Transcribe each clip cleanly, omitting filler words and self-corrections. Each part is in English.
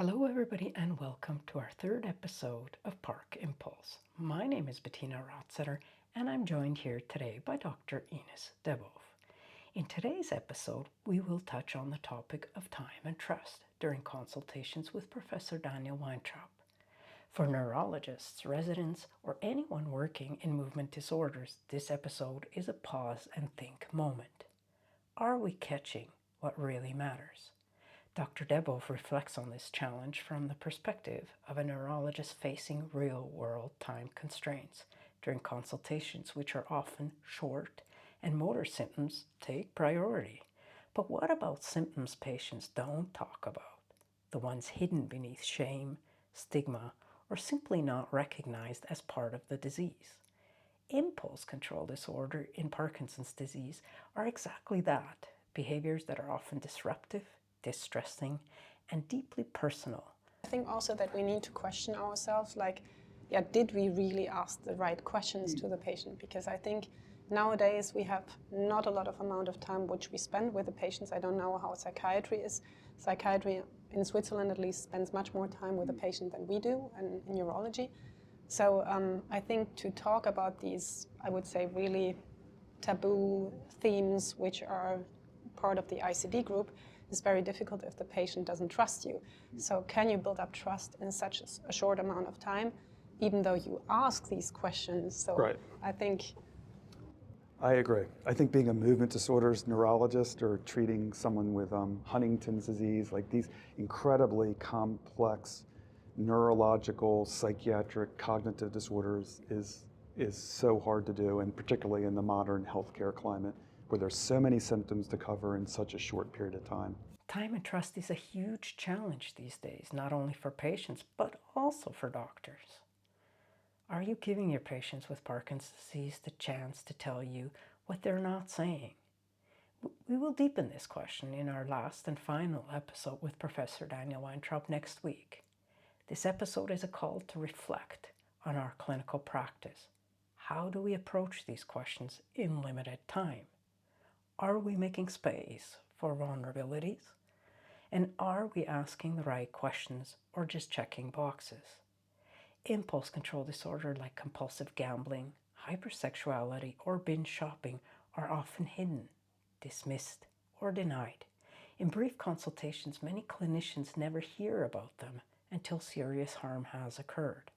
Hello everybody and welcome to our third episode of ParkImpulse. My name is Bettina Rotzetter and I'm joined here today by Dr. Ines Debove. In today's episode, we will touch on the topic of time and trust during consultations with Professor Daniel Weintraub. For neurologists, residents, or anyone working in movement disorders, this episode is a pause and think moment. Are we catching what really matters? Dr. Debove reflects on this challenge from the perspective of a neurologist facing real-world time constraints during consultations, which are often short and motor symptoms take priority. But what about symptoms patients don't talk about? The ones hidden beneath shame, stigma, or simply not recognized as part of the disease. Impulse control disorder in Parkinson's disease are exactly that, behaviors that are often disruptive, distressing, and deeply personal. I think also that we need to question ourselves, did we really ask the right questions to the patient? Because I think nowadays we have not a lot of amount of time which we spend with the patients. I don't know how psychiatry is. Psychiatry in Switzerland at least spends much more time with the patient than we do, and in neurology. So I think to talk about these, I would say, really taboo themes which are part of the ICD group is very difficult if the patient doesn't trust you. So can you build up trust in such a short amount of time, even though you ask these questions? So Right. I agree. I think being a movement disorders neurologist or treating someone with Huntington's disease, like these incredibly complex neurological, psychiatric, cognitive disorders is so hard to do, and particularly in the modern healthcare climate where there's so many symptoms to cover in such a short period of time. Time and trust is a huge challenge these days, not only for patients, but also for doctors. Are you giving your patients with Parkinson's disease the chance to tell you what they're not saying? We will deepen this question in our last and final episode with Professor Daniel Weintraub next week. This episode is a call to reflect on our clinical practice. How do we approach these questions in limited time? Are we making space for vulnerabilities? And are we asking the right questions or just checking boxes? Impulse control disorder like compulsive gambling, hypersexuality, or binge shopping are often hidden, dismissed, or denied. In brief consultations, many clinicians never hear about them until serious harm has occurred.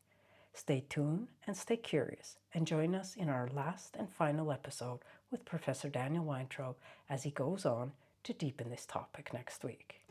Stay tuned and stay curious, and join us in our last and final episode with Professor Daniel Weintraub as he goes on to deepen this topic next week.